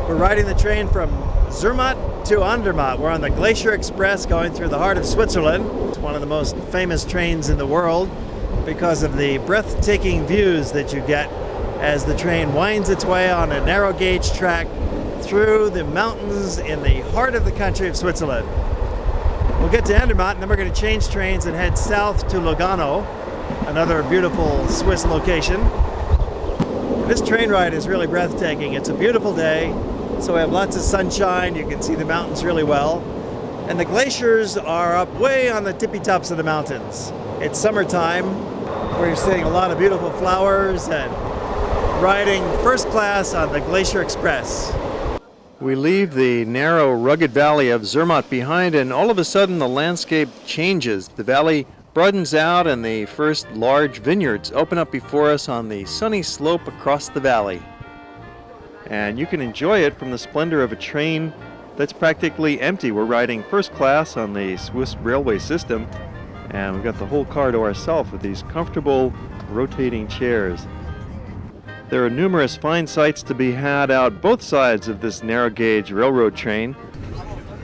We're riding the train from Zermatt to Andermatt. We're on the Glacier Express going through the heart of Switzerland. It's one of the most famous trains in the world because of the breathtaking views that you get as the train winds its way on a narrow gauge track through the mountains in the heart of the country of Switzerland. We'll get to Andermatt and then we're going to change trains and head south to Lugano, another beautiful Swiss location. This train ride is really breathtaking. It's a beautiful day, so we have lots of sunshine. You can see the mountains really well. And the glaciers are up way on the tippy tops of the mountains. It's summertime. We're seeing a lot of beautiful flowers and riding first class on the Glacier Express. We leave the narrow, rugged valley of Zermatt behind, and all of a sudden the landscape changes. The valley broadens out and the first large vineyards open up before us on the sunny slope across the valley. And you can enjoy it from the splendor of a train that's practically empty. We're riding first class on the Swiss railway system, and we've got the whole car to ourselves with these comfortable rotating chairs. There are numerous fine sights to be had out both sides of this narrow gauge railroad train.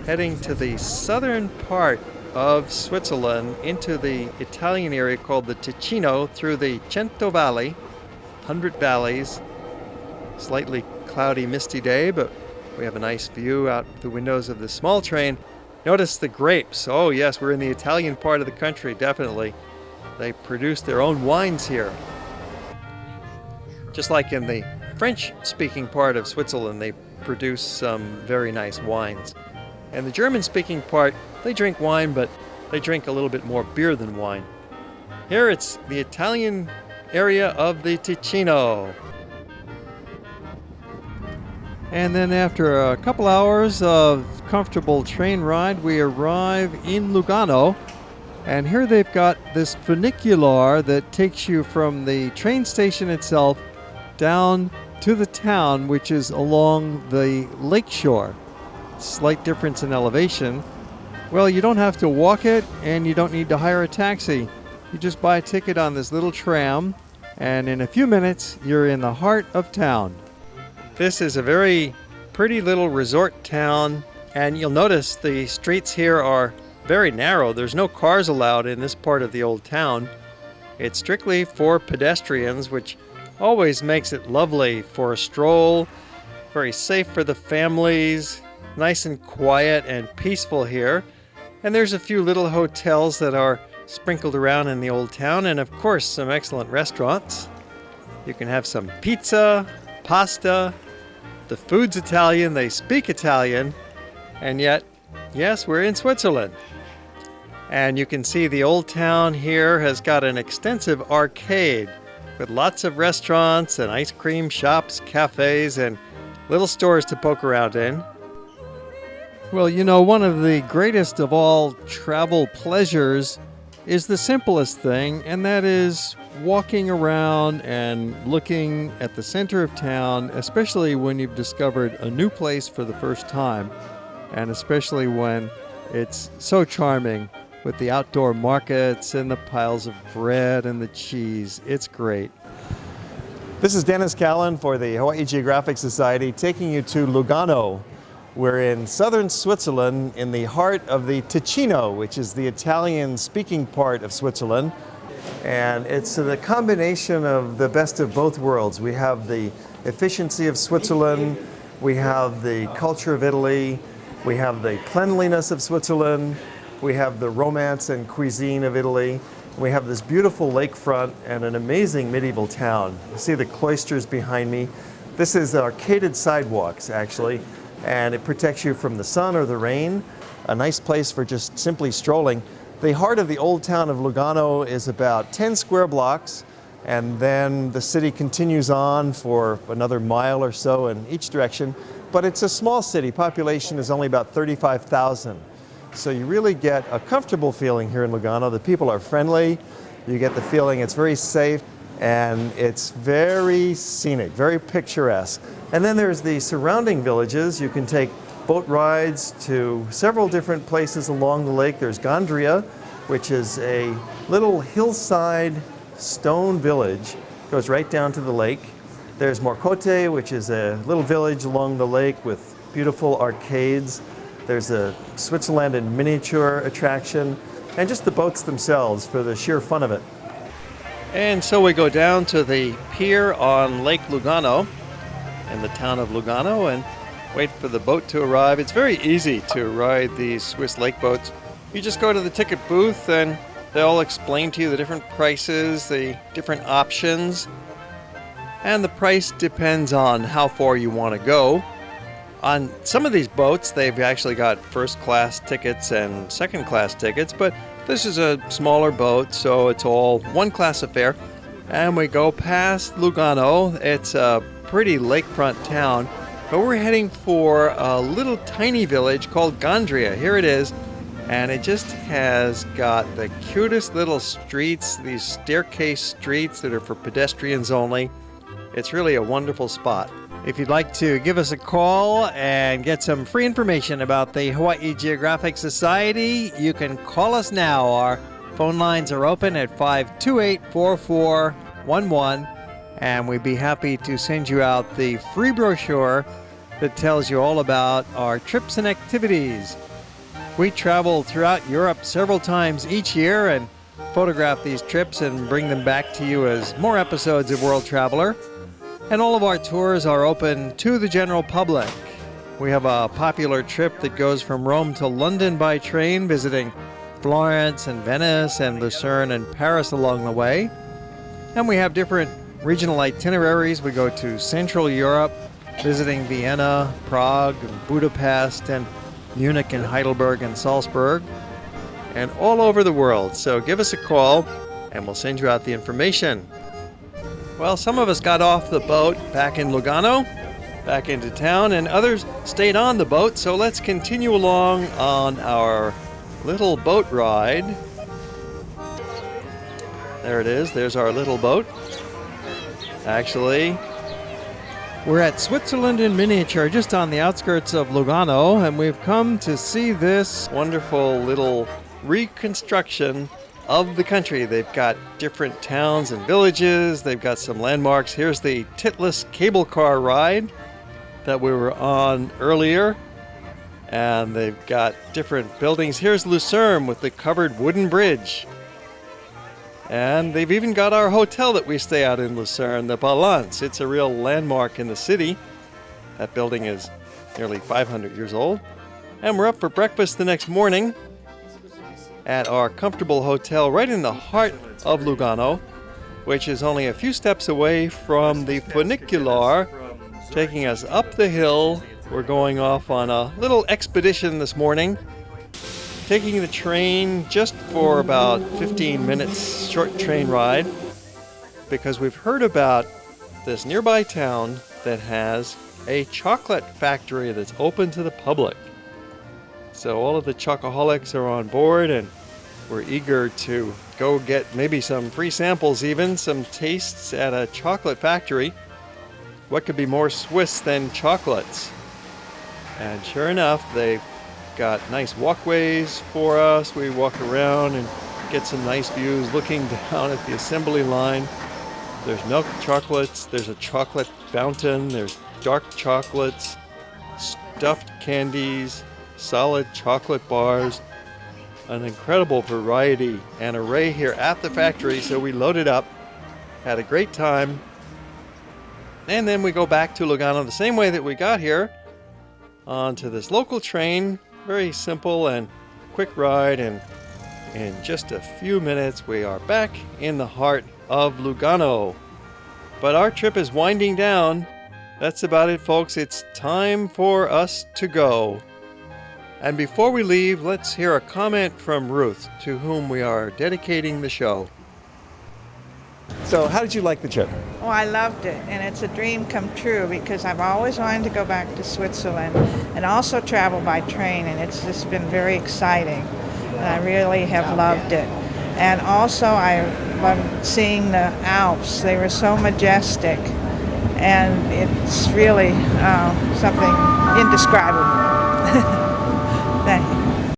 Heading to the southern part of Switzerland into the Italian area called the Ticino through the Cento Valley, 100 valleys. Slightly cloudy, misty day, but we have a nice view out the windows of the small train. Notice the grapes. Oh yes, we're in the Italian part of the country, definitely. They produce their own wines here. Just like in the French-speaking part of Switzerland, they produce some very nice wines. And the German-speaking part, they drink wine, but they drink a little bit more beer than wine. Here it's the Italian area of the Ticino. And then after a couple hours of comfortable train ride, we arrive in Lugano. And here they've got this funicular that takes you from the train station itself down to the town, which is along the lake shore. Slight difference in elevation. Well, you don't have to walk it and you don't need to hire a taxi. You just buy a ticket on this little tram and in a few minutes you're in the heart of town. This is a very pretty little resort town, and you'll notice the streets here are very narrow. There's no cars allowed in this part of the old town. It's strictly for pedestrians, which always makes it lovely for a stroll, very safe for the families, nice and quiet and peaceful here. And there's a few little hotels that are sprinkled around in the old town, and of course some excellent restaurants. You can have some pizza, pasta. The food's Italian, they speak Italian, and yet, yes, we're in Switzerland. And you can see the old town here has got an extensive arcade with lots of restaurants and ice cream shops, cafes, and little stores to poke around in. Well, you know, one of the greatest of all travel pleasures is the simplest thing, and that is walking around and looking at the center of town, especially when you've discovered a new place for the first time, and especially when it's so charming with the outdoor markets and the piles of bread and the cheese. It's great. This is Dennis Callan for the Hawaii Geographic Society taking you to Lugano. We're in southern Switzerland in the heart of the Ticino, which is the Italian-speaking part of Switzerland. And it's the combination of the best of both worlds. We have the efficiency of Switzerland, we have the culture of Italy, we have the cleanliness of Switzerland, we have the romance and cuisine of Italy. We have this beautiful lakefront and an amazing medieval town. You see the cloisters behind me. This is arcaded sidewalks, actually, and it protects you from the sun or the rain. A nice place for just simply strolling. The heart of the old town of Lugano is about 10 square blocks, and then the city continues on for another mile or so in each direction. But it's a small city. Population is only about 35,000. So you really get a comfortable feeling here in Lugano. The people are friendly. You get the feeling it's very safe, and it's very scenic, very picturesque. And then there's the surrounding villages. You can take boat rides to several different places along the lake. There's Gandria, which is a little hillside stone village. Goes right down to the lake. There's Morcote, which is a little village along the lake with beautiful arcades. There's a Switzerland in miniature attraction, and just the boats themselves for the sheer fun of it. And so we go down to the pier on Lake Lugano in the town of Lugano and wait for the boat to arrive. It's very easy to ride these Swiss lake boats. You just go to the ticket booth and they'll explain to you the different prices, the different options, and the price depends on how far you want to go. On some of these boats, they've actually got first class tickets and second class tickets, but this is a smaller boat, so it's all one class affair. And we go past Lugano. It's a pretty lakefront town, but we're heading for a little tiny village called Gandria. Here it is, and it just has got the cutest little streets, these staircase streets that are for pedestrians only. It's really a wonderful spot. If you'd like to give us a call and get some free information about the Hawaii Geographic Society, you can call us now. Our phone lines are open at 528-4411, and we'd be happy to send you out the free brochure that tells you all about our trips and activities. We travel throughout Europe several times each year and photograph these trips and bring them back to you as more episodes of World Traveler. And all of our tours are open to the general public. We have a popular trip that goes from Rome to London by train, visiting Florence and Venice and Lucerne and Paris along the way. And we have different regional itineraries. We go to Central Europe, visiting Vienna, Prague, and Budapest, and Munich and Heidelberg and Salzburg, and all over the world. So give us a call and we'll send you out the information. Well, some of us got off the boat back in Lugano, back into town, and others stayed on the boat. So let's continue along on our little boat ride. There it is. There's our little boat. Actually, we're at Switzerland in miniature, just on the outskirts of Lugano, and we've come to see this wonderful little reconstruction of the country. They've got different towns and villages. They've got some landmarks. Here's the Titless cable car ride that we were on earlier. And they've got different buildings. Here's Lucerne with the covered wooden bridge. And they've even got our hotel that we stay at in Lucerne, the Balance. It's a real landmark in the city. That building is nearly 500 years old. And we're up for breakfast the next morning at our comfortable hotel right in the heart of Lugano, which is only a few steps away from the funicular taking us up the hill. We're going off on a little expedition this morning, taking the train just for about 15 minutes, short train ride, because we've heard about this nearby town that has a chocolate factory that's open to the public. So all of the chocoholics are on board, and we're eager to go get maybe some free samples, even some tastes at a chocolate factory. What could be more Swiss than chocolates? And sure enough, they've got nice walkways for us. We walk around and get some nice views looking down at the assembly line. There's milk chocolates, there's a chocolate fountain, there's dark chocolates, stuffed candies, solid chocolate bars, an incredible variety and array here at the factory. So we loaded up, had a great time, and then we go back to Lugano the same way that we got here, onto this local train. Very simple and quick ride, and in just a few minutes we are back in the heart of Lugano. But our trip is winding down. That's about it, folks. It's time for us to go. And before we leave, let's hear a comment from Ruth, to whom we are dedicating the show. So how did you like the trip? Oh, I loved it, and it's a dream come true because I've always wanted to go back to Switzerland and also travel by train, and it's just been very exciting, and I really have loved it. And also I loved seeing the Alps. They were so majestic, and it's really something indescribable.